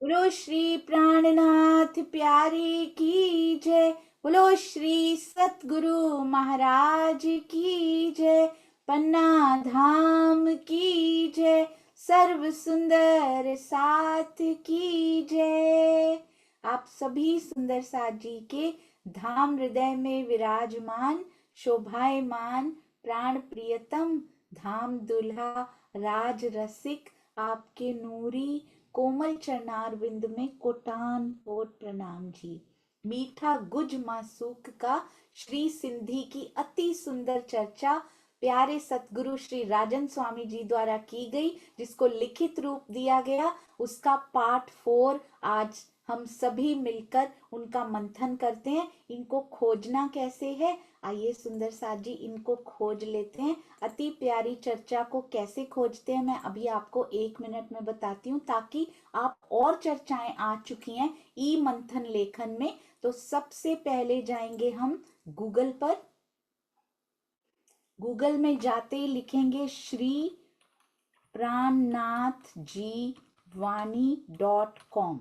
बोलो श्री प्राणनाथ प्यारे की जय। बोलो श्री सतगुरु महाराज की जय। पन्ना धाम की जय। सर्व सुंदर साथ की जय। आप सभी सुंदर साथ जी के धाम हृदय में विराजमान शोभायमान प्राण प्रियतम धाम दुल्हा राज रसिक आपके नूरी कोमल चरणारविंद में कोटान कोट प्रणाम जी। मीठा गुज मासूक का श्री सिंधी की अति सुंदर चर्चा प्यारे सतगुरु श्री राजन स्वामी जी द्वारा की गई, जिसको लिखित रूप दिया गया, उसका पार्ट 4 आज हम सभी मिलकर उनका मंथन करते हैं। इनको खोजना कैसे है, आइए सुंदर साथ जी इनको खोज लेते हैं। अति प्यारी चर्चा को कैसे खोजते हैं मैं अभी आपको 1 मिनट में बताती हूँ, ताकि आप और चर्चाएं आ चुकी हैं ई मंथन लेखन में। तो सबसे पहले जाएंगे हम गूगल पर। गूगल में जाते ही लिखेंगे श्री प्राणनाथ जी वाणी.com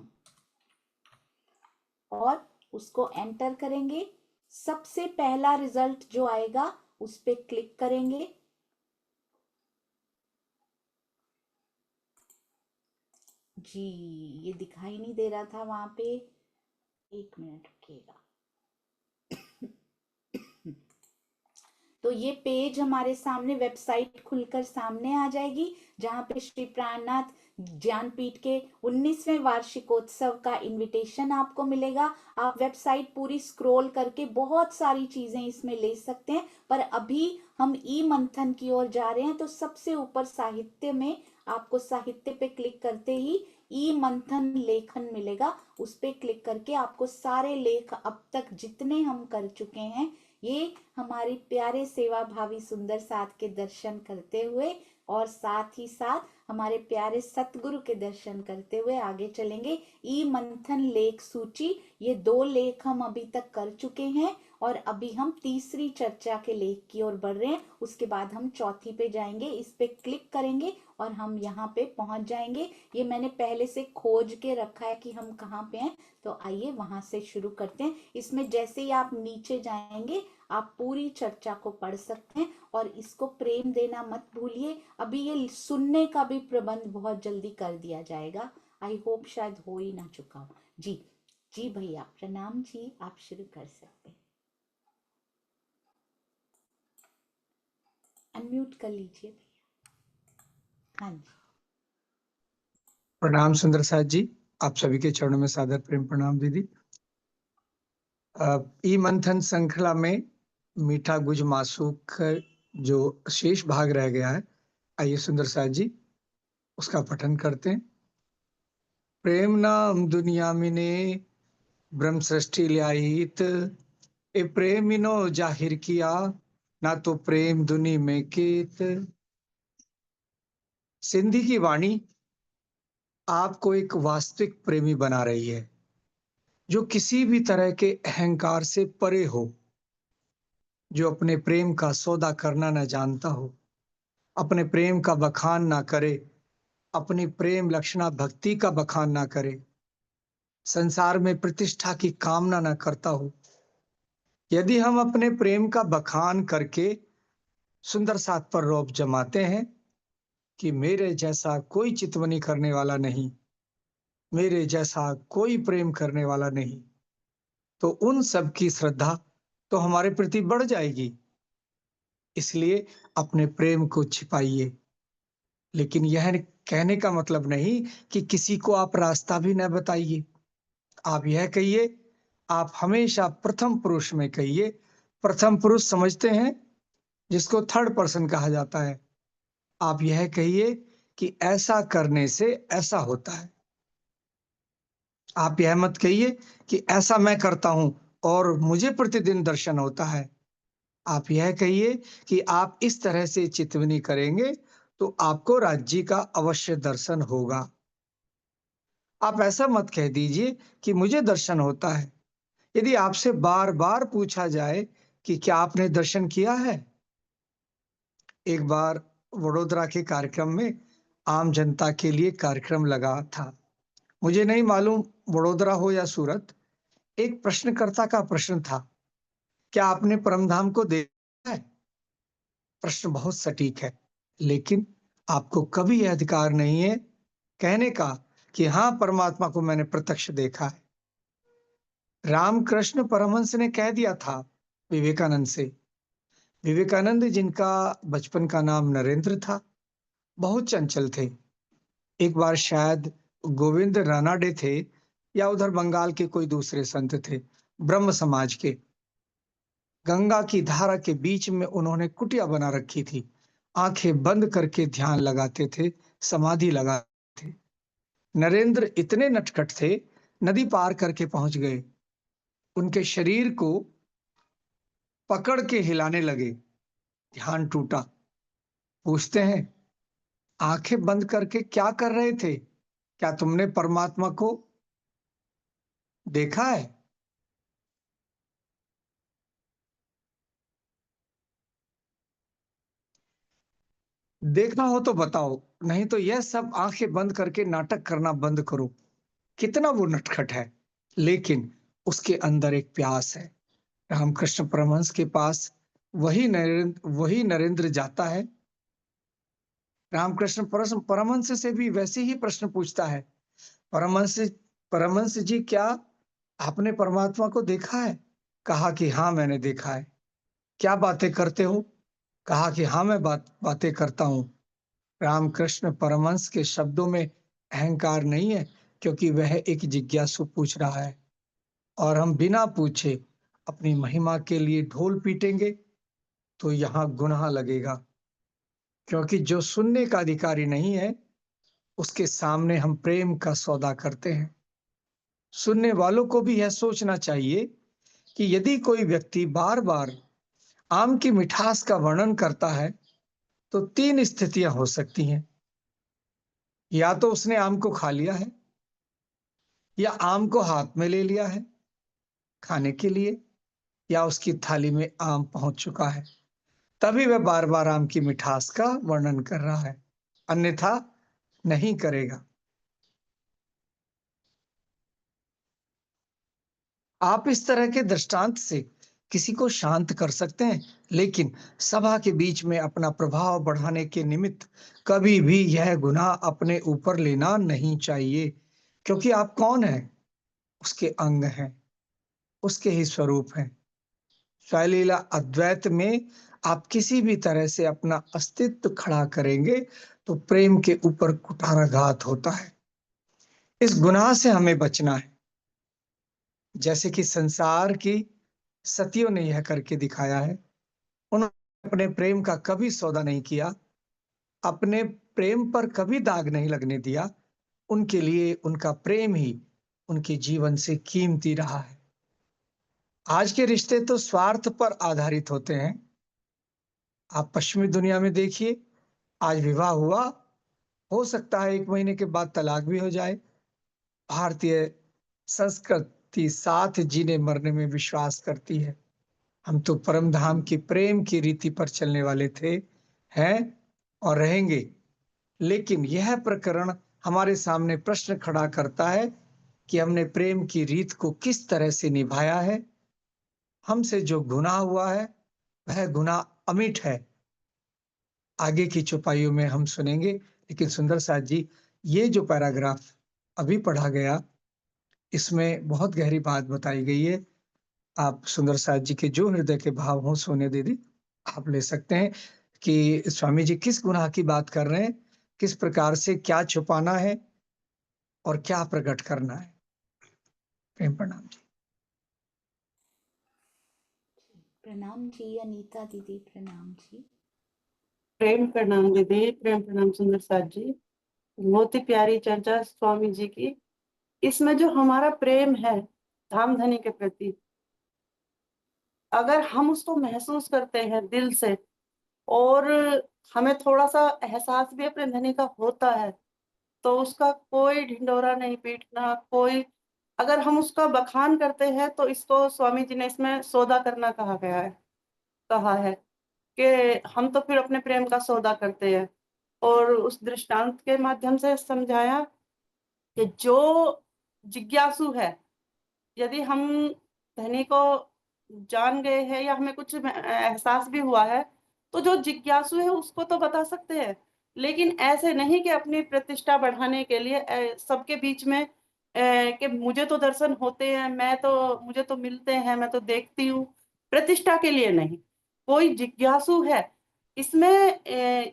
और उसको एंटर करेंगे। सबसे पहला रिजल्ट जो आएगा उस पर क्लिक करेंगे। जी ये दिखाई नहीं दे रहा था वहां पे, 1 मिनट रुकिएगा। तो ये पेज हमारे सामने वेबसाइट खुलकर सामने आ जाएगी, जहां पे श्री प्राणनाथ ज्ञानपीठ के 19वें वार्षिकोत्सव का इनविटेशन आपको मिलेगा। आप वेबसाइट पूरी स्क्रॉल करके बहुत सारी चीजें इसमें ले सकते हैं, पर अभी हम ई मंथन की ओर जा रहे हैं। तो सबसे ऊपर साहित्य में आपको साहित्य पे क्लिक करते ही ई मंथन लेखन मिलेगा। उस पे क्लिक करके आपको सारे लेख अब तक जितने हम कर चुके हैं, ये हमारी प्यारे सेवा भावी सुंदर साथ के दर्शन करते हुए और साथ ही साथ हमारे प्यारे सतगुरु के दर्शन करते हुए आगे चलेंगे। ई मंथन लेख सूची, ये 2 लेख हम अभी तक कर चुके हैं और अभी हम तीसरी चर्चा के लेख की ओर बढ़ रहे हैं। उसके बाद हम चौथी पे जाएंगे। इस पे क्लिक करेंगे और हम यहाँ पे पहुंच जाएंगे। ये मैंने पहले से खोज के रखा है कि हम कहाँ पे हैं, तो आइए वहां से शुरू करते हैं। इसमें जैसे ही आप नीचे जाएंगे आप पूरी चर्चा को पढ़ सकते हैं और इसको प्रेम देना मत भूलिए। अभी ये सुनने का भी प्रबंध बहुत जल्दी कर दिया जाएगा। आई होप शायद हो ही ना चुका हो। जी जी भैया प्रणाम जी, आप शुरू कर सकते हैं। अनम्यूट कर लीजिए भैया। हाँ जी। प्रणाम सुंदर साथ जी, आप सभी के चरणों में सादर प्रेम प्रणाम दीदी। ई मंथन श्रृंखला में मीठा गुज मासूक जो शेष भाग रह गया है, आइए सुंदर साथ जी उसका पठन करते हैं। प्रेम नाम दुनिया मिने ब्रह्म सृष्टि ल्याहित, ए प्रेमिनो जाहिर किया ना तो प्रेम दुनि में केत। सिंधी की वाणी आपको एक वास्तविक प्रेमी बना रही है, जो किसी भी तरह के अहंकार से परे हो, जो अपने प्रेम का सौदा करना न जानता हो, अपने प्रेम का बखान ना करे, अपनी प्रेम लक्षणा भक्ति का बखान ना करे, संसार में प्रतिष्ठा की कामना न करता हो। यदि हम अपने प्रेम का बखान करके सुंदर साथ पर रौब जमाते हैं कि मेरे जैसा कोई चितवनी करने वाला नहीं, मेरे जैसा कोई प्रेम करने वाला नहीं, तो उन सब की श्रद्धा तो हमारे प्रति बढ़ जाएगी। इसलिए अपने प्रेम को छिपाइए, लेकिन यह कहने का मतलब नहीं कि किसी को आप रास्ता भी न बताइए। आप यह कहिए, आप हमेशा प्रथम पुरुष में कहिए। प्रथम पुरुष समझते हैं, जिसको थर्ड पर्सन कहा जाता है। आप यह कहिए कि ऐसा करने से ऐसा होता है। आप यह मत कहिए कि ऐसा मैं करता हूं और मुझे प्रतिदिन दर्शन होता है। आप यह कहिए कि आप इस तरह से चितवनी करेंगे तो आपको राज्य का अवश्य दर्शन होगा। आप ऐसा मत कह दीजिए कि मुझे दर्शन होता है। यदि आपसे बार बार पूछा जाए कि क्या आपने दर्शन किया है। एक बार वडोदरा के कार्यक्रम में आम जनता के लिए कार्यक्रम लगा था। मुझे नहीं मालूम वडोदरा हो या सूरत, एक प्रश्नकर्ता का प्रश्न था, क्या आपने परमधाम को देखा है? प्रश्न बहुत सटीक है, लेकिन आपको कभी यह अधिकार नहीं है कहने का कि हाँ, परमात्मा को मैंने प्रत्यक्ष देखा है। रामकृष्ण परमहंस ने कह दिया था विवेकानंद से। विवेकानंद, जिनका बचपन का नाम नरेंद्र था, बहुत चंचल थे। एक बार शायद गोविंद रानाडे थे या उधर बंगाल के कोई दूसरे संत थे, ब्रह्म समाज के। गंगा की धारा के बीच में उन्होंने कुटिया बना रखी थी। आंखें बंद करके ध्यान लगाते थे, समाधि लगाते थे। नरेंद्र इतने नटखट थे, नदी पार करके पहुंच गए। उनके शरीर को पकड़ के हिलाने लगे। ध्यान टूटा। पूछते हैं, आंखें बंद करके क्या कर रहे थे? क्या तुमने परमात्मा को देखा है? देखना हो तो बताओ, नहीं तो यह सब आंखें बंद करके नाटक करना बंद करो। कितना वो नटखट है, लेकिन उसके अंदर एक प्यास है। रामकृष्ण परमहंस के पास वही नरेंद्र जाता है। रामकृष्ण परमहंस से भी वैसे ही प्रश्न पूछता है। परमहंस परमहंस जी, क्या आपने परमात्मा को देखा है? कहा कि हाँ, मैंने देखा है। क्या बातें करते हो? कहा कि हाँ, मैं बातें करता हूँ। रामकृष्ण परमहंस के शब्दों में अहंकार नहीं है, क्योंकि वह एक जिज्ञासु पूछ रहा है। और हम बिना पूछे अपनी महिमा के लिए ढोल पीटेंगे तो यहाँ गुनाह लगेगा, क्योंकि जो सुनने का अधिकारी नहीं है, उसके सामने हम प्रेम का सौदा करते हैं। सुनने वालों को भी यह सोचना चाहिए कि यदि कोई व्यक्ति बार बार आम की मिठास का वर्णन करता है, तो 3 स्थितियां हो सकती हैं। या तो उसने आम को खा लिया है, या आम को हाथ में ले लिया है खाने के लिए, या उसकी थाली में आम पहुंच चुका है। तभी वह बार बार आम की मिठास का वर्णन कर रहा है, अन्यथा नहीं करेगा। आप इस तरह के दृष्टांत से किसी को शांत कर सकते हैं, लेकिन सभा के बीच में अपना प्रभाव बढ़ाने के निमित्त कभी भी यह गुनाह अपने ऊपर लेना नहीं चाहिए, क्योंकि आप कौन हैं? उसके अंग हैं, उसके ही स्वरूप हैं। स्वलीला अद्वैत में आप किसी भी तरह से अपना अस्तित्व खड़ा करेंगे तो प्रेम के ऊपर कुठाराघात होता है। इस गुनाह से हमें बचना है। जैसे कि संसार की सतियों ने यह करके दिखाया है। उन्होंने अपने प्रेम का कभी सौदा नहीं किया, अपने प्रेम पर कभी दाग नहीं लगने दिया। उनके लिए उनका प्रेम ही उनके जीवन से कीमती रहा है। आज के रिश्ते तो स्वार्थ पर आधारित होते हैं। आप पश्चिमी दुनिया में देखिए, आज विवाह हुआ, हो सकता है 1 महीने के बाद तलाक भी हो जाए। भारतीय संस्कृति साथ जीने मरने में विश्वास करती है। हम तो परम धाम की प्रेम की रीति पर चलने वाले थे, हैं और रहेंगे। लेकिन यह प्रकरण हमारे सामने प्रश्न खड़ा करता है कि हमने प्रेम की रीत को किस तरह से निभाया है। हमसे जो गुनाह हुआ है, वह गुनाह अमिट है। आगे की चौपाइयों में हम सुनेंगे, लेकिन सुंदर साथ जी, ये जो पैराग्राफ अभी पढ़ा गया, इसमें बहुत गहरी बात बताई गई है। आप सुंदर साथ जी के जो हृदय के भाव हों, सोनिया दीदी, आप ले सकते हैं कि स्वामी जी किस गुनाह की बात कर रहे हैं, किस प्रकार से क्या छुपाना है और क्या प्रकट करना है। प्रेम प्रणाम जी। प्रणाम जी अनीता दीदी, प्रणाम जी। प्रेम प्रणाम दीदी, प्रेम प्रणाम सुंदर साथ जी। बहुत ही प्यारी चर्चा स्वामी जी की। इसमें जो हमारा प्रेम है धाम धनी के प्रति, अगर हम उसको महसूस करते हैं दिल से और हमें थोड़ा सा एहसास भी अपने धनी का होता है, तो उसका कोई ढिंढोरा नहीं पीटना। कोई अगर हम उसका बखान करते हैं तो इसको स्वामी जी ने इसमें सौदा करना कहा है कि हम तो फिर अपने प्रेम का सौदा करते हैं। और उस दृष्टांत के माध्यम से समझाया कि जो जिज्ञासु है, यदि हम धनी को जान गए हैं या हमें कुछ एहसास भी हुआ है, तो जो जिज्ञासु है उसको तो बता सकते हैं। लेकिन ऐसे नहीं कि अपनी प्रतिष्ठा बढ़ाने के लिए सबके बीच में कि मुझे तो दर्शन होते हैं, मुझे तो मिलते हैं, मैं तो देखती हूँ, प्रतिष्ठा के लिए नहीं। कोई जिज्ञासु है, इसमें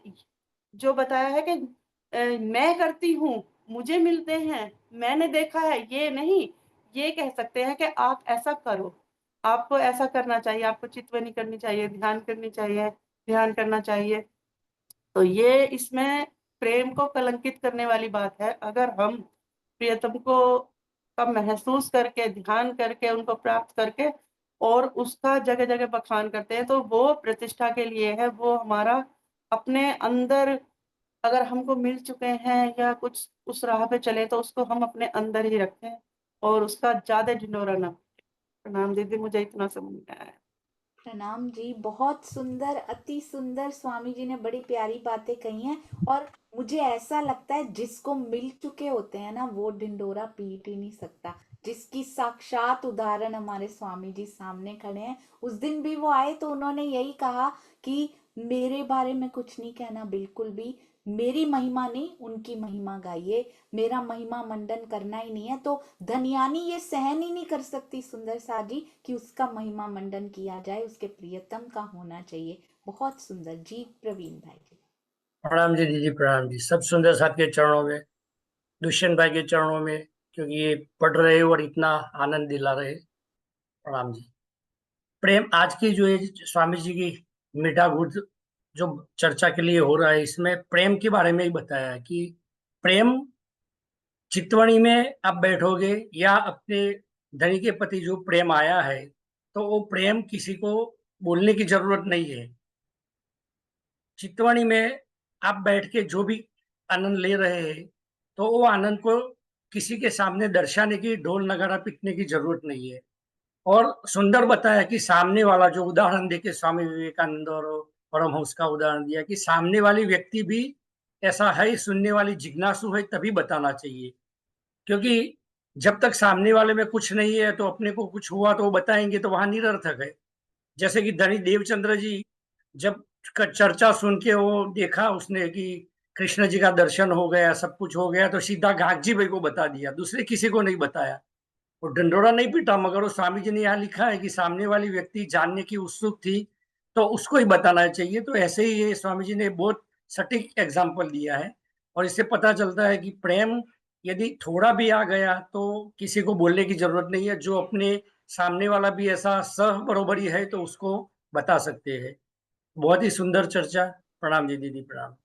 जो बताया है कि मैं करती हूँ, मुझे मिलते हैं, मैंने देखा है, ये नहीं, ये कह सकते हैं कि आप ऐसा करो, आपको ऐसा करना चाहिए, आपको चितवनी करनी चाहिए, ध्यान करना चाहिए। तो ये इसमें प्रेम को कलंकित करने वाली बात है। अगर हम प्रियतम को का महसूस करके, ध्यान करके, उनको प्राप्त करके और उसका जगह-जगह बखान करते हैं, तो वो प्रतिष्ठा के लिए है, वो हमारा अपने अंदर अगर हमको मिल चुके हैं या कुछ उस राह पे चले तो उसको हम अपने अंदर ही रखें और उसका ज़्यादा ढिंढोरा ना पीटें। प्रणाम दीदी, मुझे इतना समझ में आया है। प्रणाम जी, बहुत सुंदर, अति सुंदर स्वामी जी ने बड़ी प्यारी बातें कही हैं। और मुझे ऐसा लगता है जिसको मिल चुके होते हैं ना, वो ढिंडोरा पीट ही नहीं सकता। जिसकी साक्षात उदाहरण हमारे स्वामी जी सामने खड़े हैं, उस दिन भी वो आए तो उन्होंने यही कहा कि मेरे बारे में कुछ नहीं कहना बिल्कुल भी, मेरी महिमा नहीं उनकी महिमा गाइए, मेरा महिमा मंडन करना ही नहीं है। तो धनियानी ये सहन ही नहीं कर सकती सुंदर सा जी कि उसका महिमा मंडन किया जाए, उसके प्रियतम का होना चाहिए। बहुत सुंदर जी। प्रवीण भाई जी। प्रणाम जी दीदी, प्रणाम जी। सब सुंदर साहब के चरणों में, दुष्यंत भाई के चरणों में, क्योंकि ये पढ़ रहे और इतना आनंद दिला रहे। प्रणाम जी। प्रेम आज की जो है स्वामी जी की मीठा गुड जो चर्चा के लिए हो रहा है, इसमें प्रेम के बारे में ही बताया है कि प्रेम चितवणी में आप बैठोगे या अपने धनी के प्रति जो प्रेम आया है, तो वो प्रेम किसी को बोलने की जरूरत नहीं है। चितवणी में आप बैठ के जो भी आनंद ले रहे हैं, तो वो आनंद को किसी के सामने दर्शाने की, ढोल नगाड़ा पीटने की जरूरत नहीं है। और सुंदर बताया कि सामने वाला जो उदाहरण देके स्वामी विवेकानंद और परमहंस का उदाहरण दिया कि सामने वाली व्यक्ति भी ऐसा है, सुनने वाली जिज्ञासु है, तभी बताना चाहिए। क्योंकि जब तक सामने वाले में कुछ नहीं है तो अपने को कुछ हुआ तो वो बताएंगे तो वहां निरर्थक है। जैसे कि धनी देवचंद्र जी जब चर्चा सुन के वो देखा उसने कि कृष्ण जी का दर्शन हो गया, सब कुछ हो गया, तो सीधा गागजी भाई को बता दिया, दूसरे किसी को नहीं बताया। वो डंडोरा नहीं पीटा, मगर वो स्वामी जी ने यहाँ लिखा है कि सामने वाली व्यक्ति जानने की उत्सुक थी तो उसको ही बताना चाहिए। तो ऐसे ही ये स्वामी जी ने बहुत सटीक एग्जाम्पल दिया है। और इससे पता चलता है कि प्रेम यदि थोड़ा भी आ गया तो किसी को बोलने की जरूरत नहीं है। जो अपने सामने वाला भी ऐसा सह बरोबरी है तो उसको बता सकते हैं। बहुत ही सुंदर चर्चा। प्रणाम जी दीदी, प्रणाम।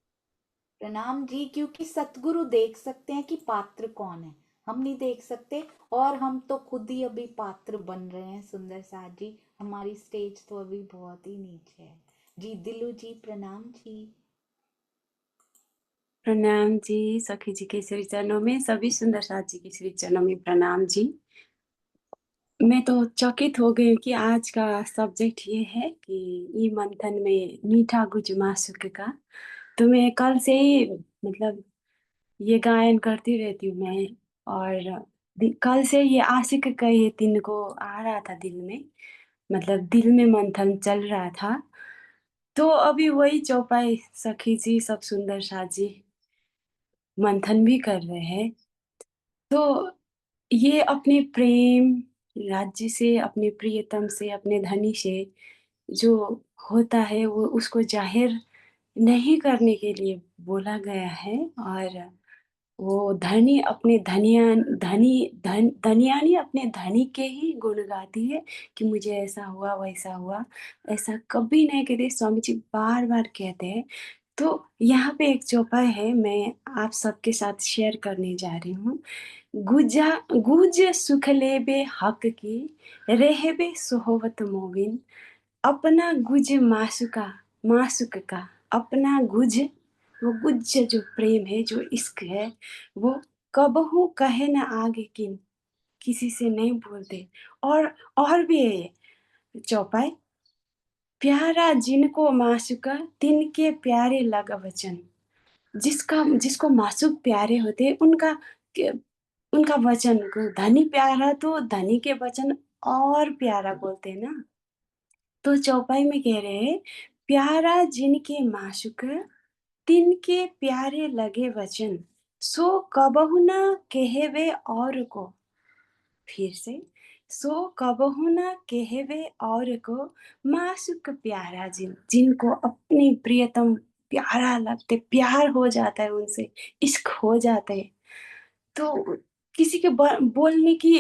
प्रणाम जी। क्योंकि सतगुरु देख सकते हैं कि पात्र कौन है, हम नहीं देख सकते। और हम तो खुद ही अभी पात्र बन रहे हैं सुंदर सा जी। हमारी स्टेज तो अभी बहुत ही नीचे है जी। दिलू जी प्रणाम जी। प्रणाम जी। सखी जी के श्री चरणों में, सभी सुंदर साथ जी के श्री चरणों में प्रणाम जी। मैं तो चकित हो गई कि आज का सब्जेक्ट ये है कि ये मंथन में मीठा गुज मासुक का। तो मैं कल से ही मतलब ये गायन करती रहती हूँ मैं। और कल से ये आशिक का ये दिन को आ रहा था दिल में, मतलब दिल में मंथन चल रहा था। तो अभी वही चौपाई सखी जी सब सुंदर साथ जी मंथन भी कर रहे हैं। तो ये अपने प्रेम राज्य से, अपने प्रियतम से, अपने धनी से जो होता है वो उसको जाहिर नहीं करने के लिए बोला गया है। और वो धनी अपने धनियानी अपने धनी के ही गुण गाती है कि मुझे ऐसा हुआ वैसा हुआ। ऐसा कभी नहीं कहते, स्वामी जी बार बार कहते हैं। तो यहाँ पे एक चौपाई है, मैं आप सबके साथ शेयर करने जा रही हूँ। गुज सुख लेबे हक की, रहबे सोहवत मोविन। अपना गुज मासुक का अपना गुज, वो गुज जो प्रेम है, जो इश्क है, वो कबहू कहे न आगे किन, किसी से नहीं बोलते। और भी है ये चौपाई, प्यारा जिनको मासुका तिनके प्यारे लग वचन। जिसको मासूक प्यारे होते हैं उनका उनका वचन को धनी प्यारा, तो धनी के वचन और प्यारा बोलते हैं ना। तो चौपाई में कह रहे हैं, प्यारा जिनके माशुक तिनके प्यारे लगे वचन, सो कबहु न कहवे और को। फिर से, सो कबहु न कहवे और को, माशुक प्यारा जिनको अपनी प्रियतम प्यारा लगते, प्यार हो जाता है उनसे, इश्क हो जाता है, तो किसी के बोलने की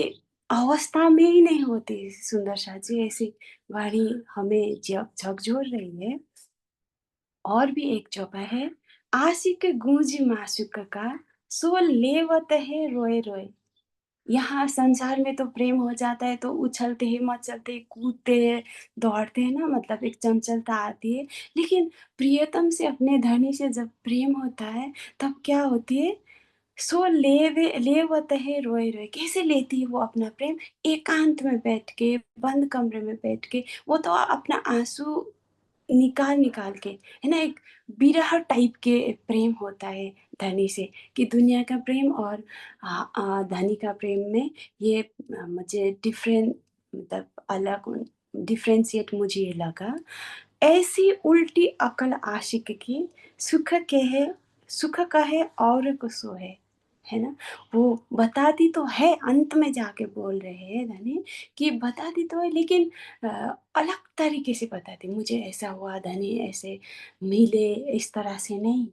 अवस्था में ही नहीं होती। सुंदर शाह जी ऐसी वाणी हमें झकझोर रही है। और भी एक चौपाई है, आशिक गूंज माशुक का, सो लेवत है रोए रोए। यहाँ संसार में तो प्रेम हो जाता है तो उछलते हैं, मचलते हैं, कूदते हैं, दौड़ते हैं ना, मतलब एक चंचलता आती है। लेकिन प्रियतम से, अपने धनी से जब प्रेम होता है, तब क्या होती है, सो लेवत है रोए रोए। कैसे लेती है वो अपना प्रेम? एकांत में बैठ के, बंद कमरे में बैठ के, वो तो अपना आंसू निकाल निकाल के, है ना, एक बिरह टाइप के प्रेम होता है धनी से, कि दुनिया का प्रेम और धनी का प्रेम में ये मुझे डिफरेंट, मतलब अलग डिफ्रेंशिएट मुझे ये लगा। ऐसी उल्टी अकल आशिक की, सुख कहे और कुसो है ना। वो बताती तो है, अंत में जाके बोल रहे हैं धनी कि बताती तो है, लेकिन अलग तरीके से बताती, मुझे ऐसा हुआ धनी, ऐसे मिले, इस तरह से नहीं।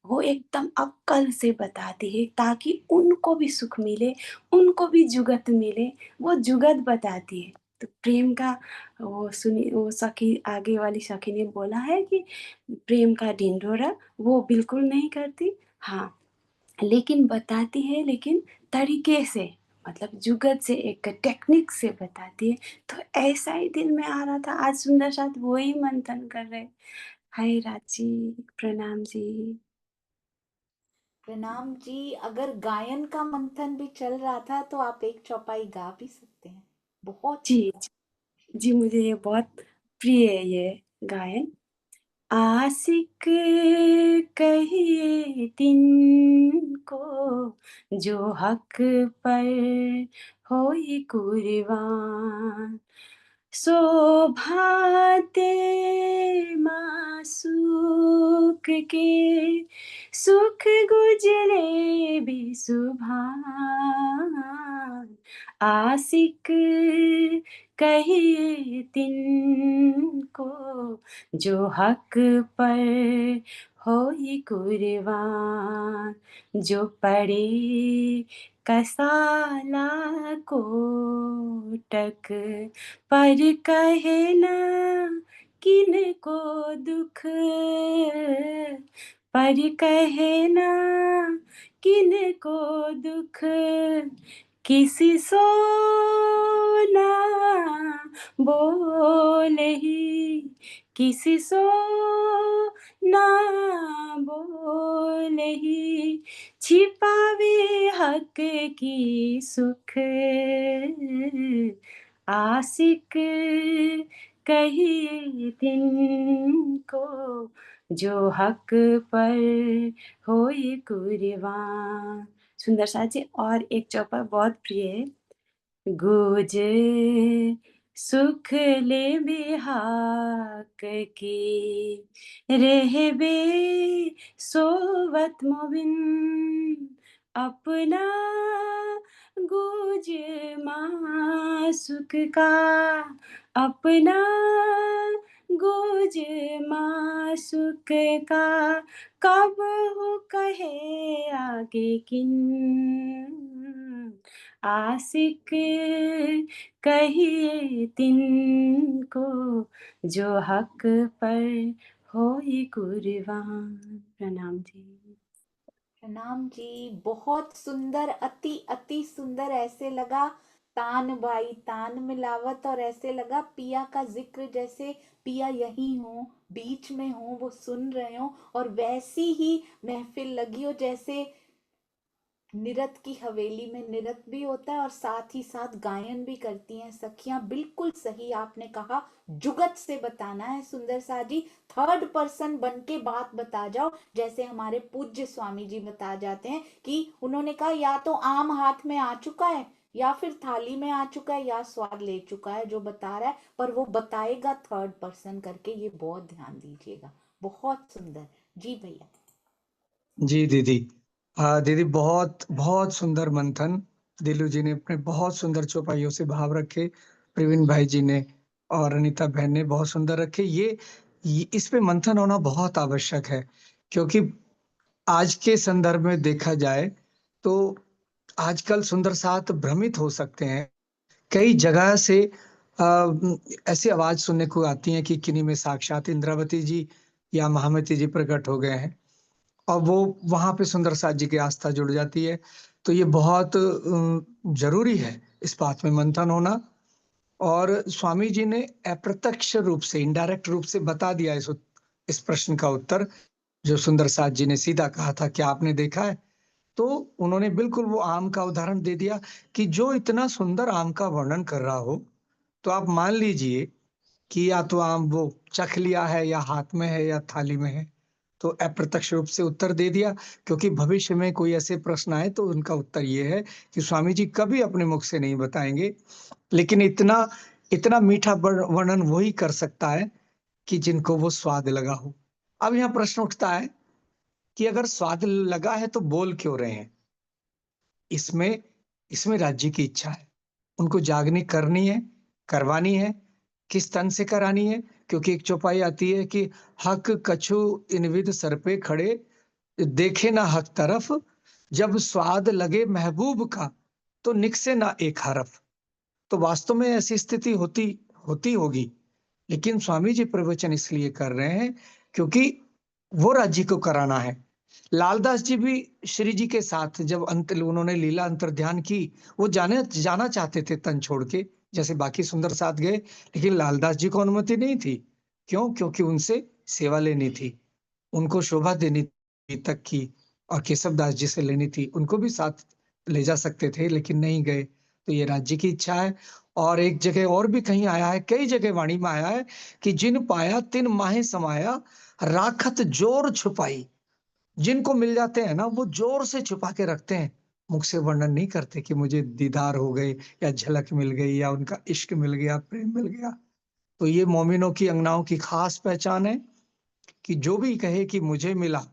वो एकदम अक्ल से बताती है ताकि उनको भी सुख मिले, उनको भी जुगत मिले, वो जुगत बताती है। तो प्रेम का वो सुनी, वो सखी, आगे वाली सखी ने बोला है कि प्रेम का ढिंढोरा वो बिल्कुल नहीं करती, हाँ, लेकिन बताती है, लेकिन तरीके से, मतलब जुगत से, एक टेक्निक से बताती है। तो ऐसा ही दिल में आ रहा था, आज सुंदर साथ वो ही मंथन कर रहे। हाय राजी, प्रणाम जी। प्रणाम जी। अगर गायन का मंथन भी चल रहा था तो आप एक चौपाई गा भी सकते हैं, बहुत जी सुंदर। जी, मुझे ये बहुत प्रिय है ये गायन। आशिक कहिए तिनको, जो हक पर होई कुर्बान, शोभाते मासूक के, सुख गुजरे बिसुभान। आशिक कहिए तिनको, जो हक पर होई कुर्बान, जो पड़े कसाला कोटक, पर कहे ना किनको दुख, पर कहे ना किनको दुख, किसी सो ना बोले ही, किसी सो ना बोले ही, छिपावे हक की सुख। आशिक कहिए तिनको, जो हक पर होई कुर्बान। सुंदर सा जी। और एक चौपा बहुत प्रिय है, गुज सुख ले बिहाक की, रहबे सोवत मोबिन, अपना गुज माँ सुख का, अपना गुज माँ सुख का, कब हो कहे आगे किन। आशिक कहिए तिनको, जो हक पर होई कुर्बान। प्रणाम जी। प्रणाम जी। बहुत सुंदर, अति अति सुंदर। ऐसे लगा तान भाई तान मिलावत, और ऐसे लगा पिया का जिक्र, जैसे पिया यही हो, बीच में हो, वो सुन रहे हो, और वैसी ही महफिल लगी हो जैसे निरत की हवेली में निरत भी होता है और साथ ही साथ गायन भी करती हैं सखियां। बिल्कुल सही आपने कहा, जुगत से बताना है सुंदर सा जी, थर्ड पर्सन बन के बात बता जाओ। जैसे हमारे पूज्य स्वामी जी बता जाते हैं कि उन्होंने कहा या तो आम हाथ में आ चुका है या फिर थाली में आ चुका है या स्वाद ले चुका है जो बता रहा है, पर वो बताएगा थर्ड पर्सन करके। ये बहुत ध्यान दीजिएगा। बहुत सुंदर जी भैया। जी दीदी। दीदी बहुत बहुत सुंदर मंथन दिलू जी ने अपने बहुत सुंदर चौपाइयों से भाव रखे, प्रवीण भाई जी ने और अनीता बहन ने बहुत सुंदर रखे। ये इस पे मंथन होना बहुत आवश्यक है, क्योंकि आज के संदर्भ में देखा जाए तो आजकल सुंदर साथ भ्रमित हो सकते हैं। कई जगह से ऐसी आवाज सुनने को आती है कि किन्हीं में साक्षात इंद्रावती जी या महामती जी प्रकट हो गए हैं और वो वहां पे सुंदर साथ जी की आस्था जुड़ जाती है। तो ये बहुत जरूरी है इस बात में मंथन होना। और स्वामी जी ने अप्रत्यक्ष रूप से, इनडायरेक्ट रूप से बता दिया इस प्रश्न का उत्तर, जो सुंदर साथ जी ने सीधा कहा था क्या आपने देखा है, तो उन्होंने बिल्कुल वो आम का उदाहरण दे दिया कि जो इतना सुंदर आम का वर्णन कर रहा हो तो आप मान लीजिए कि या तो आम वो चख लिया है या हाथ में है या थाली में है। तो अप्रत्यक्ष रूप से उत्तर दे दिया, क्योंकि भविष्य में कोई ऐसे प्रश्न आए तो उनका उत्तर ये है कि स्वामी जी कभी अपने मुख से नहीं बताएंगे, लेकिन इतना इतना मीठा वर्णन वही कर सकता है कि जिनको वो स्वाद लगा हो। अब यहाँ प्रश्न उठता है कि अगर स्वाद लगा है तो बोल क्यों रहे हैं? इसमें इसमें राज्य की इच्छा है, उनको जागनी करनी है, करवानी है। किस तन से करानी है? क्योंकि एक चौपाई आती है कि हक कछु इनविद सर पे खड़े, देखे ना हक तरफ, जब स्वाद लगे महबूब का तो निकसे ना एक हरफ। तो वास्तव में ऐसी स्थिति होती होती होगी, लेकिन स्वामी जी प्रवचन इसलिए कर रहे हैं क्योंकि वो राज्य को कराना है। लालदास जी भी श्री जी के साथ जब अंत उन्होंने लीला अंतर्ध्यान की, वो जाना चाहते थे तन छोड़ के, जैसे बाकी सुंदर साथ गए, लेकिन लालदास जी को अनुमति नहीं थी। क्यों? क्योंकि उनसे सेवा लेनी थी, उनको शोभा देनी थी तक की, और केशव दास जी से लेनी थी। उनको भी साथ ले जा सकते थे लेकिन नहीं गए। तो ये राज्य की इच्छा है। और एक जगह और भी कहीं आया है, कई जगह वाणी में आया है कि जिन पाया तिन माहे समाया, राखत जोर छुपाई। जिनको मिल जाते हैं ना, वो जोर से छुपा के रखते हैं, मुख से वर्णन नहीं करते कि मुझे दीदार हो गए या झलक मिल गई या उनका इश्क मिल गया, प्रेम मिल गया। तो ये मोमिनों की अंगनाओं की खास पहचान है कि जो भी कहे कि मुझे मिला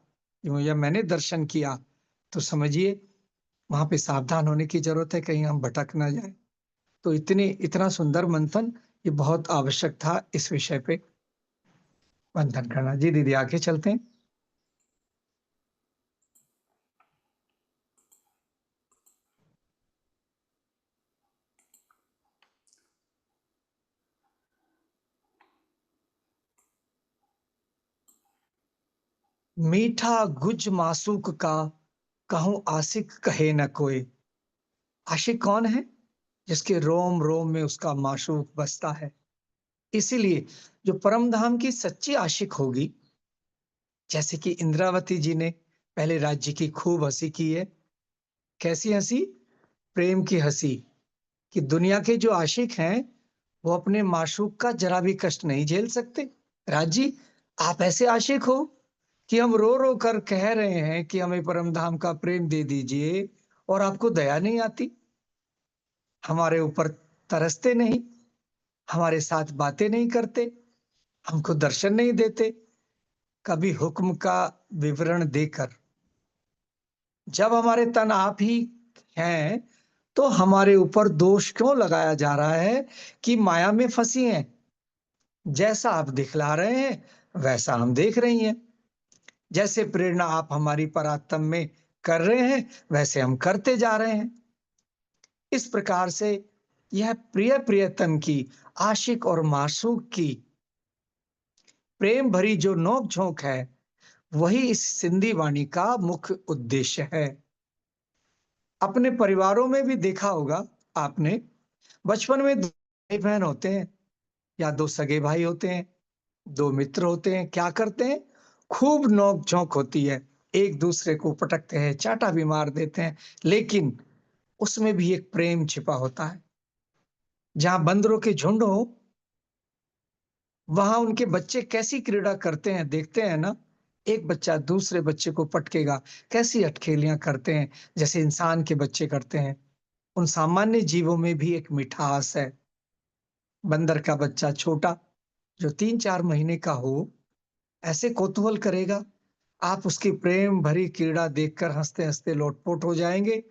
या मैंने दर्शन किया, तो समझिए वहां पे सावधान होने की जरूरत है, कहीं हम भटक ना जाए। तो इतना सुंदर मंथन, ये बहुत आवश्यक था इस विषय पे मंथन करना। जी दीदी आगे चलते हैं। मीठा गुज मासूक का, कहूं आशिक कहे न कोई। आशिक कौन है? जिसके रोम रोम में उसका माशूक बसता है। इसीलिए जो परम धाम की सच्ची आशिक होगी, जैसे कि इंद्रावती जी ने पहले राज्य की खूब हंसी की है। कैसी हंसी? प्रेम की हंसी। कि दुनिया के जो आशिक हैं वो अपने माशूक का जरा भी कष्ट नहीं झेल सकते। राजी, आप ऐसे आशिक हो कि हम रो रो कर कह रहे हैं कि हमें परम धाम का प्रेम दे दीजिए, और आपको दया नहीं आती, हमारे ऊपर तरसते नहीं, हमारे साथ बातें नहीं करते, हमको दर्शन नहीं देते, कभी हुक्म का विवरण देकर। जब हमारे तन आप ही हैं, तो हमारे ऊपर दोष क्यों लगाया जा रहा है कि माया में फंसी हैं? जैसा आप दिखला रहे हैं वैसा हम देख रही हैं। जैसे प्रेरणा आप हमारी परात्म में कर रहे हैं वैसे हम करते जा रहे हैं। इस प्रकार से यह प्रिय प्रियतम की, आशिक और मासूक की प्रेम भरी जो नोक झोंक है, वही इस सिंधी वाणी का मुख्य उद्देश्य है। अपने परिवारों में भी देखा होगा आपने, बचपन में दो भाई बहन होते हैं या दो सगे भाई होते हैं, दो मित्र होते हैं, क्या करते हैं? खूब नोक झोंक होती है। एक दूसरे को पटकते हैं, चांटा भी मार देते हैं, लेकिन उसमें भी एक प्रेम छिपा होता है। जहां बंदरों के झुंड हो, वहां उनके बच्चे कैसी क्रीड़ा करते हैं देखते हैं ना। एक बच्चा दूसरे बच्चे को पटकेगा, कैसी अटखेलियां करते हैं, जैसे इंसान के बच्चे करते हैं। उन सामान्य जीवों में भी एक मिठास है। बंदर का बच्चा छोटा, जो 3-4 महीने का हो, ऐसे कौतूहल करेगा, आप उसकी प्रेम भरी क्रीड़ा देखकर हंसते-हंसते लोटपोट हो जाएंगे।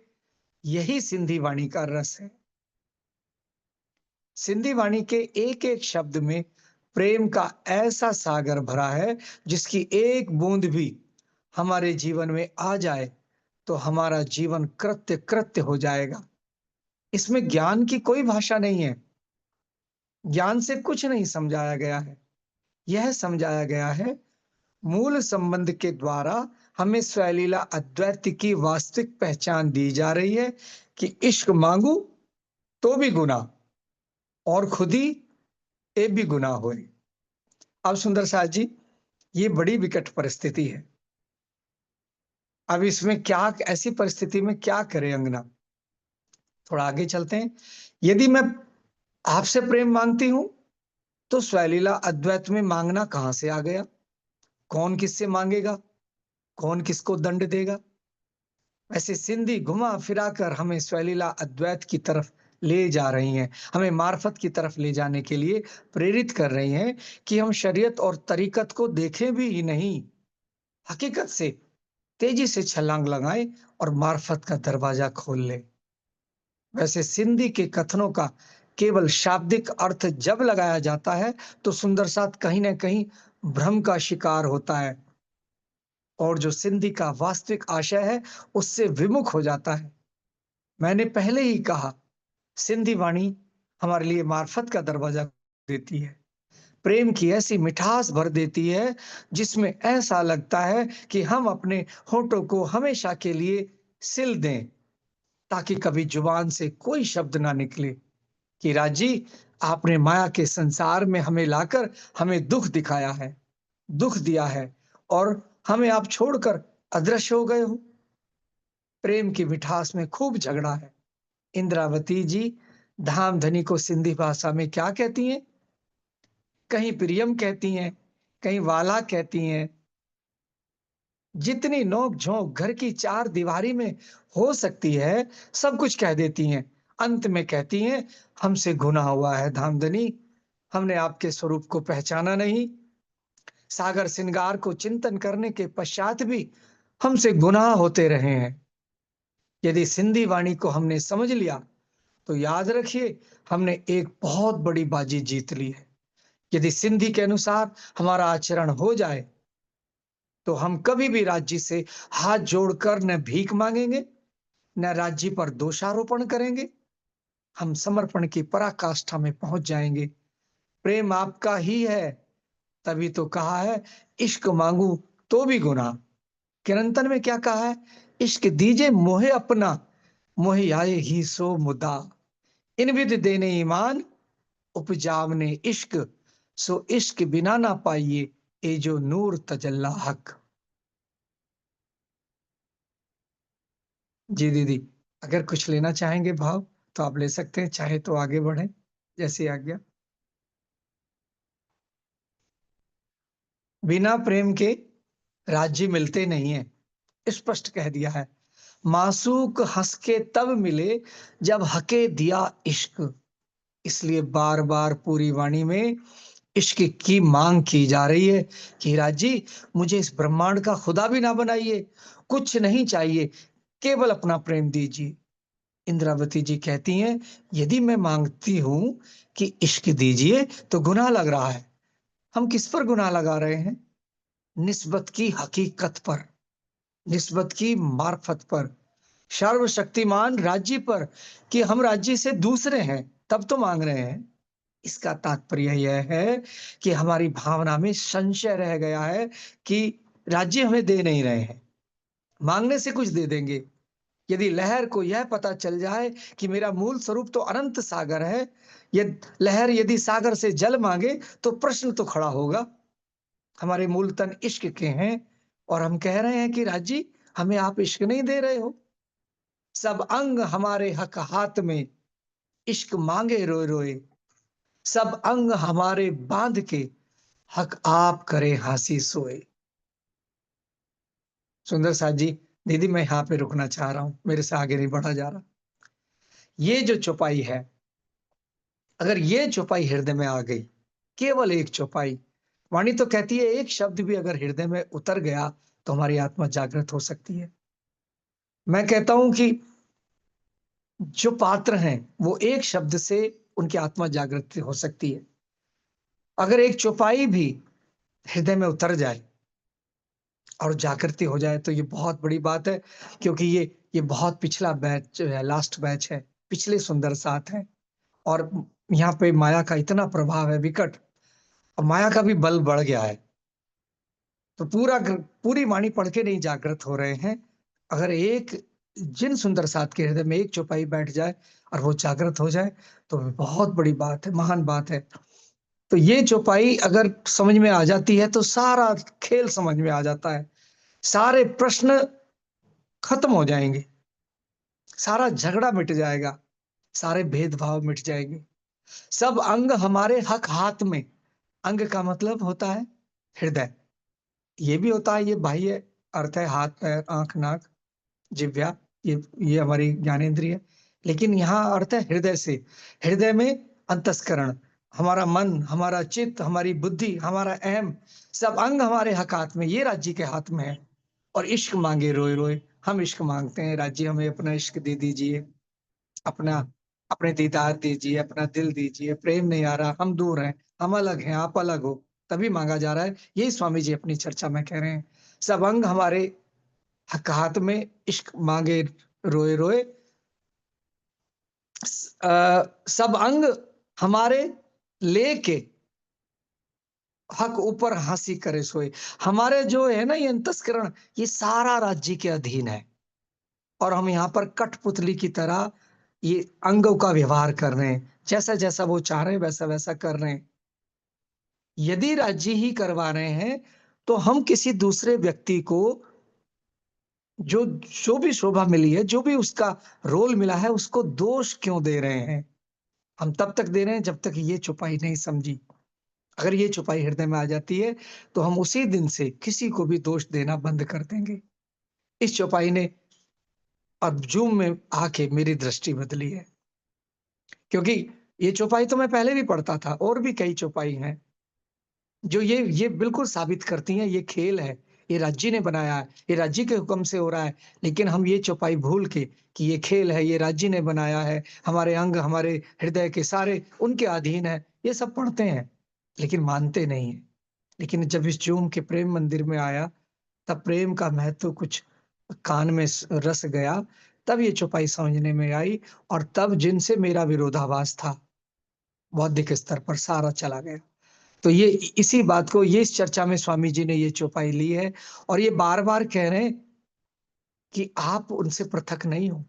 यही सिंधी वाणी का रस है। सिंधी वाणी के एक-एक शब्द में प्रेम का ऐसा सागर भरा है, जिसकी एक बूंद भी हमारे जीवन में आ जाए, तो हमारा जीवन कृत्य-कृत्य हो जाएगा। इसमें ज्ञान की कोई भाषा नहीं है। ज्ञान से कुछ नहीं समझाया गया है। यह समझाया गया है मूल संबंध के द्वारा हमें स्वलीला अद्वैत की वास्तविक पहचान दी जा रही है कि इश्क मांगू तो भी गुनाह और खुद ही ए भी गुनाह होए। अब सुंदर साथ जी, ये बड़ी विकट परिस्थिति है। अब इसमें क्या, ऐसी परिस्थिति में क्या करे अंगना? थोड़ा आगे चलते हैं। यदि मैं आपसे प्रेम मांगती हूं, तो स्वलीला अद्वैत में मांगना कहां से आ गया? कौन किससे मांगेगा? कौन किसको दंड देगा? वैसे सिंधी घुमा फिराकर हमें स्वलीला अद्वैत की तरफ ले जा रही हैं, हमें मार्फत की तरफ ले जाने के लिए प्रेरित कर रही हैं कि हम शरीयत और तरीकत को देखें भी ही नहीं, हकीकत से तेजी से छलांग लगाएं और मार्फत का दरवाजा खोल लें। वैसे सिंधी के कथनों का केवल शाब्दिक अर्थ जब लगाया जाता है, तो सुंदर साथ कहीं ना कहीं भ्रम का शिकार होता है और जो सिंधी का वास्तविक आशय है, उससे विमुख हो जाता है। मैंने पहले ही कहा, सिंधी वाणी हमारे लिए मार्फत का दरवाजा देती है, प्रेम की ऐसी मिठास भर देती है, जिसमें ऐसा लगता है कि हम अपने होठों को हमेशा के लिए सिल दें, ताकि कभी जुबान से कोई शब्द ना निकले कि राजी, आपने माया के संसार में हमें लाकर हमें दुख दिखाया है, दुख दिया है और हमें आप छोड़कर अदृश्य हो गए हो। प्रेम की मिठास में खूब झगड़ा है। इंद्रावती जी धामधनी को सिंधी भाषा में क्या कहती हैं? कहीं प्रियम कहती हैं, कहीं वाला कहती हैं। जितनी नोक झोंक घर की चार दीवारी में हो सकती है, सब कुछ कह देती हैं। अंत में कहती हैं, हमसे गुनाह हुआ है धामधनी, हमने आपके स्वरूप को पहचाना नहीं। सागर श्रृंगार को चिंतन करने के पश्चात भी हमसे गुनाह होते रहे हैं। यदि सिंधी वाणी को हमने समझ लिया, तो याद रखिए, हमने एक बहुत बड़ी बाजी जीत ली है। यदि सिंधी के अनुसार हमारा आचरण हो जाए, तो हम कभी भी राज्य से हाथ जोड़कर न भीख मांगेंगे, न राज्य पर दोषारोपण करेंगे। हम समर्पण की पराकाष्ठा में पहुंच जाएंगे। प्रेम आपका ही है, तभी तो कहा है, इश्क मांगू तो भी गुनाह। किरंतन में क्या कहा है? इश्क दीजे मोहे अपना, मोहे आए ही सो मुदा। इन विध देने ईमान, उपजावने इश्क, सो इश्क बिना ना पाइए, ए जो नूर तजल्ला हक। जी दीदी, अगर कुछ लेना चाहेंगे भाव, तो आप ले सकते हैं, चाहे तो आगे बढ़े, जैसी आज्ञा। बिना प्रेम के राज्य मिलते नहीं है, स्पष्ट कह दिया है। मासूक हंस के तब मिले जब हके दिया इश्क। इसलिए बार बार पूरी वाणी में इश्क की मांग की जा रही है कि राजी, मुझे इस ब्रह्मांड का खुदा भी ना बनाइए, कुछ नहीं चाहिए, केवल अपना प्रेम दीजिए। इंद्रावती जी कहती हैं, यदि मैं मांगती हूं कि इश्क दीजिए, तो गुनाह लग रहा है। हम किस पर गुनाह लगा रहे हैं? निस्बत की हकीकत पर, निस्बत की मार्फत पर, सर्वशक्तिमान राज्य पर, कि हम राज्य से दूसरे हैं, तब तो मांग रहे हैं। इसका तात्पर्य यह है कि हमारी भावना में संशय रह गया है कि राज्य हमें दे नहीं रहे हैं, मांगने से कुछ दे देंगे। यदि लहर को यह पता चल जाए कि मेरा मूल स्वरूप तो अनंत सागर है, ये लहर यदि सागर से जल मांगे, तो प्रश्न तो खड़ा होगा। हमारे मूल तन इश्क के हैं और हम कह रहे हैं कि राज जी हमें आप इश्क नहीं दे रहे हो। सब अंग हमारे हक हाथ में, इश्क मांगे रोए रोए। सब अंग हमारे बांध के, हक आप करे हंसी सोए। सुंदर साथ जी, दीदी मैं यहाँ पे रुकना चाह रहा हूं, मेरे से आगे नहीं बढ़ा जा रहा। ये जो चौपाई है, अगर ये चौपाई हृदय में आ गई, केवल एक चौपाई, वाणी तो कहती है एक शब्द भी अगर हृदय में उतर गया तो हमारी आत्मा जागृत हो सकती है। मैं कहता हूं कि जो पात्र हैं वो एक शब्द से उनकी आत्मा जागृत हो सकती है। अगर एक चौपाई भी हृदय में उतर जाए और जागृति हो जाए तो ये बहुत बड़ी बात है, क्योंकि ये बहुत पिछला बैच है, लास्ट बैच है, पिछले सुंदर साथ हैं। और यहाँ पे माया का इतना प्रभाव है विकट, और माया का भी बल बढ़ गया है। तो पूरी वाणी पढ़ के नहीं जागृत हो रहे हैं। अगर एक जिन सुंदर साथ के हृदय में एक चौपाई बैठ जाए और वो जागृत हो जाए तो बहुत बड़ी बात है, महान बात है। तो ये चौपाई अगर समझ में आ जाती है तो सारा खेल समझ में आ जाता है, सारे प्रश्न खत्म हो जाएंगे, सारा झगड़ा मिट जाएगा, सारे भेदभाव मिट जाएंगे। सब अंग हमारे हक हाथ में। अंग का मतलब होता है हृदय, ये भी होता है, ये बाह्य अर्थ है, हाथ पैर आंख नाक जिह्वा, ये हमारी ज्ञानेंद्रिय। लेकिन यहाँ अर्थ है हृदय से। हृदय में अंतस्करण, हमारा मन, हमारा चित्त, हमारी बुद्धि, हमारा अहम, सब अंग हमारे हक हाथ में, ये राज्य के हाथ में है। और इश्क मांगे रोए रोए, हम इश्क मांगते हैं, राज्य हमें अपना इश्क दे दीजिए, अपना अपने दीदार दीजिए, अपना दिल दीजिए। प्रेम नहीं आ रहा, हम दूर हैं, हम अलग हैं, आप अलग हो, तभी मांगा जा रहा है। यही स्वामी जी अपनी चर्चा में कह रहे हैं। सब अंग हमारे हक हाथ में, इश्क मांगे रोए रोए। सब अंग हमारे लेके, हक ऊपर हंसी करे सोए। हमारे जो है ना ये अंतस्करण, ये सारा राज्य के अधीन है, और हम यहाँ पर कठपुतली की तरह ये अंगों का व्यवहार कर रहे हैं, जैसा जैसा वो चाह रहे हैं वैसा वैसा कर रहे हैं। यदि राज्य ही करवा रहे हैं तो हम किसी दूसरे व्यक्ति को जो जो भी शोभा मिली है, जो भी उसका रोल मिला है, उसको दोष क्यों दे रहे हैं? हम तब तक दे रहे हैं जब तक ये चौपाई नहीं समझी। अगर ये चौपाई हृदय में आ जाती है तो हम उसी दिन से किसी को भी दोष देना बंद कर देंगे। इस चौपाई ने अब जूम में आके मेरी दृष्टि बदली है, क्योंकि ये चौपाई तो मैं पहले भी पढ़ता था, और भी कई चौपाई हैं जो ये बिल्कुल साबित करती हैं ये खेल है, ये राज्य ने बनाया है, ये राज्य के हुक्म से हो रहा है। लेकिन हम ये चौपाई भूल के कि ये खेल है, ये राज्य ने बनाया है, हमारे अंग हमारे हृदय के सारे उनके अधीन है, ये सब पढ़ते हैं लेकिन मानते नहीं है। लेकिन जब इस जूम के प्रेम मंदिर में आया, तब प्रेम का महत्व कुछ कान में रस गया, तब ये चौपाई समझने में आई, और तब जिनसे मेरा विरोधाभास था बौद्धिक स्तर पर सारा चला गया। तो ये इसी बात को, ये इस चर्चा में स्वामी जी ने ये चौपाई ली है, और ये बार-बार कह रहे हैं कि आप उनसे पृथक नहीं हो।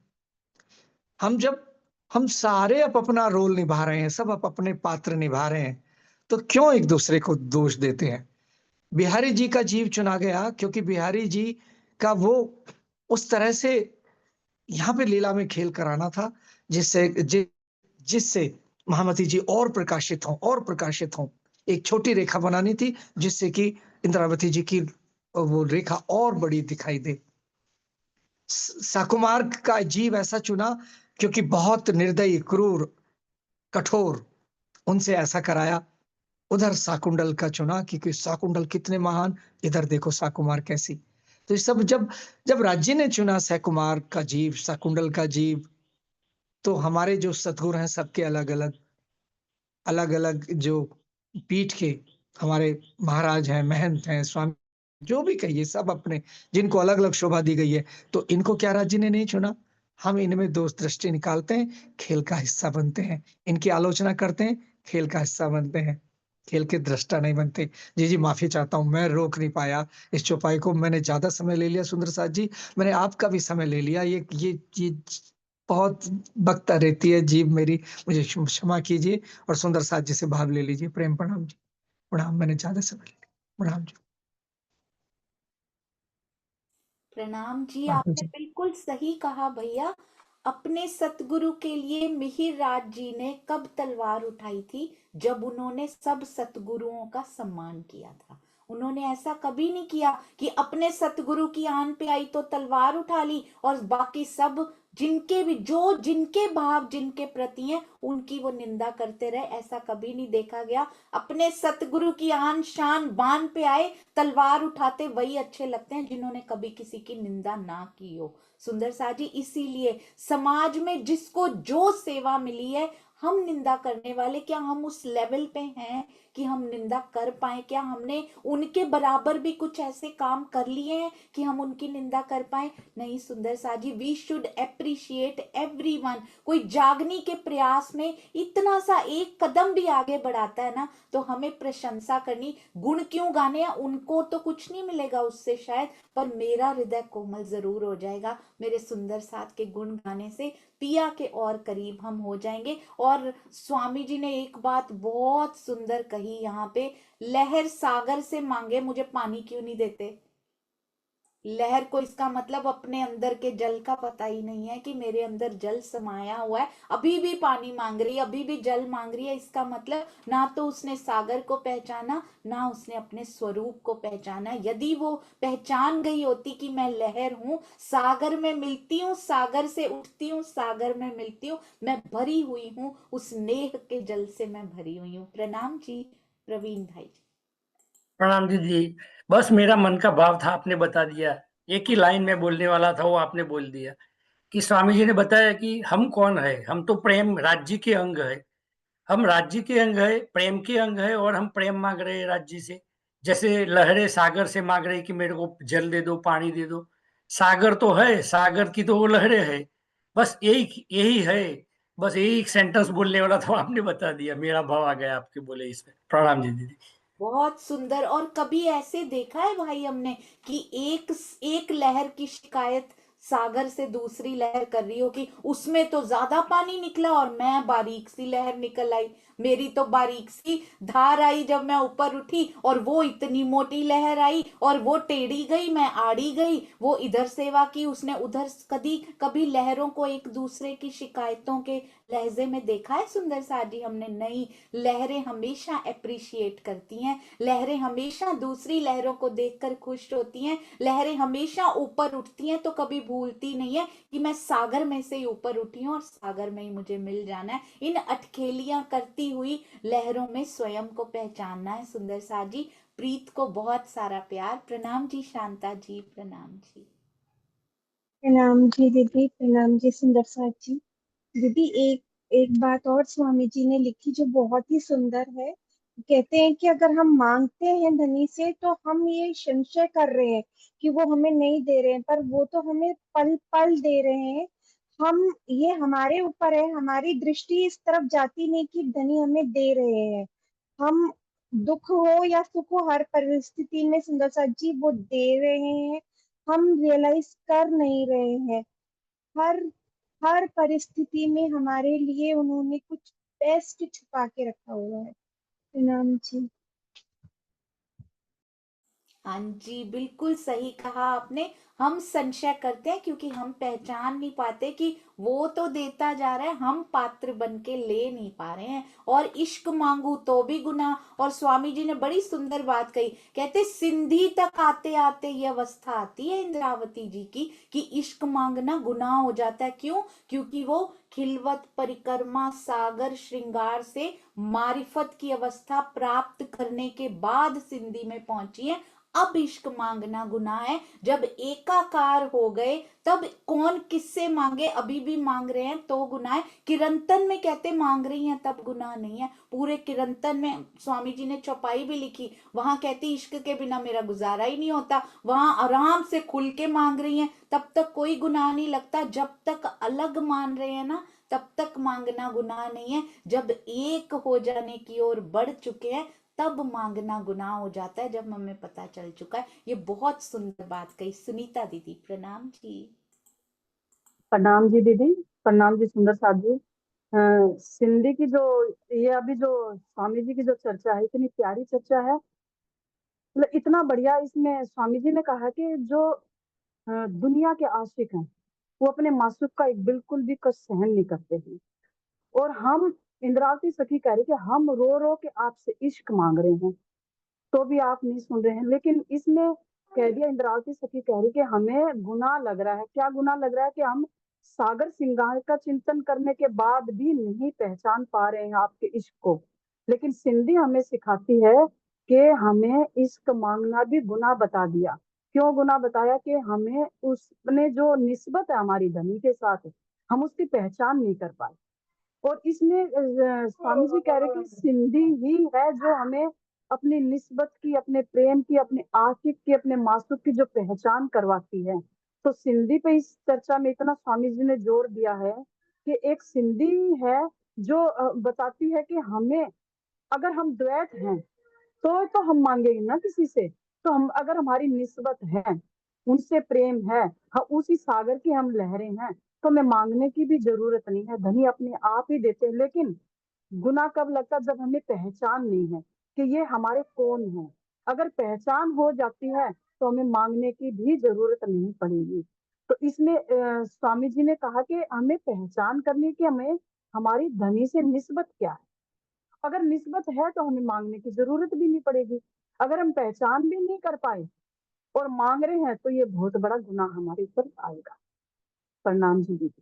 हम सारे अपना रोल निभा रहे हैं, सब अपने पात्र निभा रहे हैं, तो क्यों एक दूसरे को दोष देते हैं? बिहारी जी का जीव चुना गया क्योंकि बिहारी जी का वो उस तरह से यहाँ पे लीला में खेल कराना था, जिससे जिससे महामती जी और प्रकाशित हों, और प्रकाशित हों। एक छोटी रेखा बनानी थी जिससे कि इंद्रावती जी की वो रेखा और बड़ी दिखाई दे। साकुमार का जीव ऐसा चुना क्योंकि बहुत निर्दयी, क्रूर, कठोर, उनसे ऐसा कराया। उधर शाकुंतल का चुना क्योंकि शाकुंतल कितने महान, इधर देखो शाकुमार कैसी। तो ये सब जब जब राज्य ने चुना सकुमार का जीव, शाकुंतल का जीव, तो हमारे जो सद्गुरु हैं सबके अलग-अलग, अलग-अलग जो पीठ के हमारे महाराज हैं, महंत हैं, स्वामी, जो भी कहिए सब अपने, जिनको अलग-अलग शोभा दी गई है, तो इनको क्या राज्य ने नहीं चुना? हम इनमें दोष दृष्टि निकालते हैं, खेल का हिस्सा बनते हैं। इनकी आलोचना करते हैं, खेल का हिस्सा बनते हैं, खेल के दृष्टा नहीं बनते। जी, माफ़ी चाहता हूँ, मैं रोक नहीं पाया इस चौपाई को, मैंने ज़्यादा समय ले लिया सुंदर साथ जी, मैंने आपका भी समय ले लिया। ये बहुत बकता रहती है जीभ मेरी, मुझे क्षमा कीजिए, और सुंदर साथ जी से भाव ले लीजिए। प्रेम प्रणाम जी। प्रणाम, मैंने ज़्यादा समय ले लिया। प्रणाम जी। प्रणाम जी, आपने बिल्कुल सही कहा भैया। अपने सतगुरु के लिए मिहिर राज जी ने कब तलवार उठाई थी? जब उन्होंने सब सतगुरुओं का सम्मान किया था। उन्होंने ऐसा कभी नहीं किया कि अपने सतगुरु की आन पे आई तो तलवार उठा ली और बाकी सब जिनके भी जो जिनके भाव जिनके प्रति हैं उनकी वो निंदा करते रहे। ऐसा कभी नहीं देखा गया। अपने सतगुरु की आन शान बान पे आए तलवार उठाते वही अच्छे लगते हैं जिन्होंने कभी किसी की निंदा ना की हो। सुंदर सा जी, इसीलिए समाज में जिसको जो सेवा मिली है, हम निंदा करने वाले क्या हम उस लेवल पे हैं कि हम निंदा कर पाए? क्या हमने उनके बराबर भी कुछ ऐसे काम कर लिए हैं कि हम उनकी निंदा कर पाए? नहीं सुंदर सा जी, वी शुड एप्रिशिएट एवरीवन। कोई जागने के प्रयास में इतना सा एक कदम भी आगे बढ़ाता है ना, तो हमें प्रशंसा करनी। गुण क्यों गाने हैं? उनको तो कुछ नहीं मिलेगा उससे शायद, पर मेरा हृदय कोमल जरूर हो जाएगा मेरे सुंदर साथ के गुण गाने से। पिया के और करीब हम हो जाएंगे। और स्वामी जी ने एक बात बहुत सुंदर कही यहाँ पे, लहर सागर से मांगे मुझे पानी क्यों नहीं देते? लहर को इसका मतलब अपने अंदर के जल का पता ही नहीं है कि मेरे अंदर जल समाया हुआ है, अभी भी पानी मांग रही है, अभी भी जल मांग रही है। इसका मतलब ना तो उसने सागर को पहचाना, ना उसने अपने स्वरूप को पहचाना। यदि वो पहचान गई होती कि मैं लहर हूँ, सागर में मिलती हूँ, सागर से उठती हूँ, सागर में मिलती हूँ, मैं भरी हुई हूँ, उस नेह के जल से मैं भरी हुई हूँ। प्रणाम जी प्रवीण भाई जी। प्रणाम दीदी। बस मेरा मन का भाव था, आपने बता दिया। एक ही लाइन में बोलने वाला था, वो आपने बोल दिया कि स्वामी जी ने बताया कि हम कौन है। हम तो प्रेम राज्य के अंग है। हम राज्य के अंग है, प्रेम के अंग है, और हम प्रेम मांग रहे हैं राज्य से। जैसे लहरें सागर से मांग रही कि मेरे को जल दे दो, पानी दे दो। सागर तो है, सागर की तो वो लहरें है। बस यही यही है। बस यही सेंटेंस बोलने वाला था, आपने बता दिया। मेरा भाव आ गया आपके बोले इसमें। प्रणाम जी दीदी। बहुत सुंदर। और कभी ऐसे देखा है भाई हमने कि एक एक लहर की शिकायत सागर से दूसरी लहर कर रही हो कि उसमें तो ज्यादा पानी निकला और मैं बारीक सी लहर निकल आई, मेरी तो बारीक सी धार आई जब मैं ऊपर उठी, और वो इतनी मोटी लहर आई और वो टेढ़ी गई, मैं आड़ी गई। वो इधर सेवा की, उसने उधर। कभी कभी लहरों को एक दूसरे की शिकायतों के लहजे में देखा है सुंदर सा जी हमने? नहीं, लहरें हमेशा अप्रिशिएट करती हैं। लहरें हमेशा दूसरी लहरों को देखकर खुश होती हैं। लहरें हमेशा ऊपर उठती हैं तो कभी भूलती नहीं है कि मैं सागर में से ही ऊपर उठी हूँ और सागर में ही मुझे मिल जाना है। इन अटखेलियां करती हुई लहरों में स्वयं को पहचानना है। सुंदर सा जी, प्रीत को बहुत सारा प्यार। प्रणाम जी शांता जी, प्रणाम जी। प्रणाम जी दीदी, प्रणाम जी सुंदर साथ जी। दीदी एक एक बात और स्वामी जी ने लिखी जो बहुत ही सुंदर है। कहते हैं कि अगर हम मांगते हैं धनी से तो हम ये संशय कर रहे हैं कि वो हमें नहीं दे रहे हैं, पर वो तो हमें पल पल दे रहे हैं। हम ये हमारे ऊपर है, हमारी दृष्टि इस तरफ जाती नहीं कि धनी हमें दे रहे हैं। हम दुख हो या सुख हो हर परिस्थिति में सुंदर साथ जी वो दे रहे हैं। हम रियलाइज कर नहीं रहे हैं। हर हर परिस्थिति में हमारे लिए उन्होंने कुछ बेस्ट छुपा के रखा हुआ है। प्रणाम जी। हाँ जी, बिल्कुल सही कहा आपने। हम संशय करते हैं क्योंकि हम पहचान नहीं पाते कि वो तो देता जा रहा है, हम पात्र बन के ले नहीं पा रहे हैं। और इश्क मांगू तो भी गुनाह। और स्वामी जी ने बड़ी सुंदर बात कही, कहते सिंधी तक आते आते ये अवस्था आती है इंद्रावती जी की कि इश्क मांगना गुनाह हो जाता है। क्यों? क्योंकि वो खिलवत परिक्रमा सागर श्रृंगार से मारिफत की अवस्था प्राप्त करने के बाद सिंधी में पहुंची है। अब इश्क मांगना गुनाह है। जब एकाकार हो गए तब कौन किससे मांगे? अभी भी मांग रहे हैं तो गुनाह है। किरंतन में कहते मांग रही हैं तब गुनाह नहीं है। पूरे किरंतन में स्वामी जी ने चौपाई भी लिखी, वहां कहती इश्क के बिना मेरा गुजारा ही नहीं होता। वहां आराम से खुल के मांग रही हैं, तब तक कोई गुनाह नहीं लगता। जब तक अलग मान रहे हैं ना, तब तक मांगना गुनाह नहीं है। जब एक हो जाने की ओर बढ़ चुके हैं तब मांगना गुनाह हो जाता है, जब हमें पता चल चुका है। ये बहुत सुंदर बात कही सुनीता दीदी। प्रणाम जी। प्रणाम जी दीदी, प्रणाम जी सुंदर साथ जी। सिंधी की जो ये अभी जो स्वामी जी की जो चर्चा है, इतनी प्यारी चर्चा है। मतलब इतना बढ़िया इसमें स्वामी जी ने कहा कि जो दुनिया के आशिक हैं, वो अपने मासूक का एक बिल्कुल भी कष्ट सहन नहीं करते हैं। और हम, इंद्रावती सखी कह रही कि हम रो रो के आपसे इश्क मांग रहे हैं, तो भी आप नहीं सुन रहे हैं। लेकिन इसमें कह दिया, इंद्रावती सखी कह रही कि हमें गुनाह लग रहा है। क्या गुनाह लग रहा है? कि हम सागर सिंगार का चिंतन करने के बाद भी नहीं पहचान पा रहे हैं आपके इश्क को। लेकिन सिंधी हमें सिखाती है कि हमें इश्क मांगना भी गुनाह बता दिया। क्यों गुनाह बताया? कि हमें उसने जो निस्बत है हमारी धनी के साथ, हम उसकी पहचान नहीं कर पाए। और इसमें स्वामी जी कह रहे कि सिंधी ही है जो हमें अपनी निस्बत की, अपने प्रेम की, अपने आशिक की, अपने मासूक की जो पहचान करवाती है। तो सिंधी पे इस चर्चा में इतना स्वामी जी ने जोर दिया है कि एक सिंधी है जो बताती है कि हमें, अगर हम द्वैत हैं तो हम मांगेंगे ना किसी से। तो हम, अगर हमारी निस्बत है, उनसे प्रेम है, उसी सागर की हम लहरें हैं, तो हमें मांगने की भी जरूरत नहीं है, धनी अपने आप ही देते हैं। लेकिन गुनाह कब लगता है? जब हमें पहचान नहीं है कि ये हमारे कौन है। अगर पहचान हो जाती है तो हमें मांगने की भी जरूरत नहीं पड़ेगी। तो इसमें स्वामी जी ने कहा कि हमें पहचान करनी कि हमें, हमारी धनी से निस्बत क्या है। अगर निस्बत है तो हमें मांगने की जरूरत भी नहीं पड़ेगी। अगर हम पहचान भी नहीं कर पाए और मांग रहे हैं तो ये बहुत बड़ा गुनाह हमारे ऊपर आएगा। प्रणाम जी दीदी।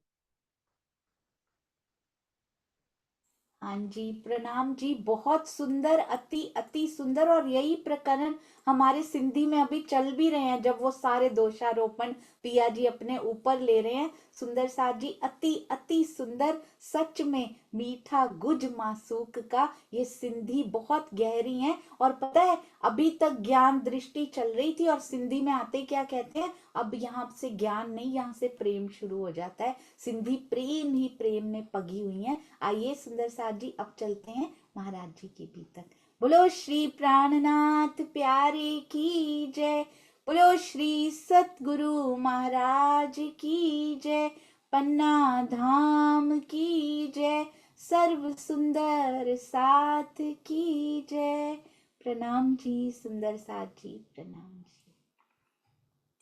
हाँ जी, प्रणाम जी। बहुत सुंदर, अति अति सुंदर। और यही प्रकरण हमारे सिंधी में अभी चल भी रहे हैं, जब वो सारे दोषारोपण पिया जी अपने ऊपर ले रहे हैं। सुंदर साथ जी, अति अति सुंदर। सच में मीठा गुज मासूक का ये सिंधी बहुत गहरी है। और पता है, अभी तक ज्ञान दृष्टि चल रही थी और सिंधी में आते क्या कहते हैं, अब यहाँ से ज्ञान नहीं, यहाँ से प्रेम शुरू हो जाता है। सिंधी प्रेम ही प्रेम में पगी हुई है। आइए सुंदर साथ जी, अब चलते हैं महाराज जी के भीतर। बोलो श्री प्राणनाथ प्यारे की जय। बोलो श्री सतगुरु महाराज की जय। पन्ना धाम की जय। सर्व सुंदर साथ की जय। प्रणाम जी सुंदर साथ जी, प्रणाम जी।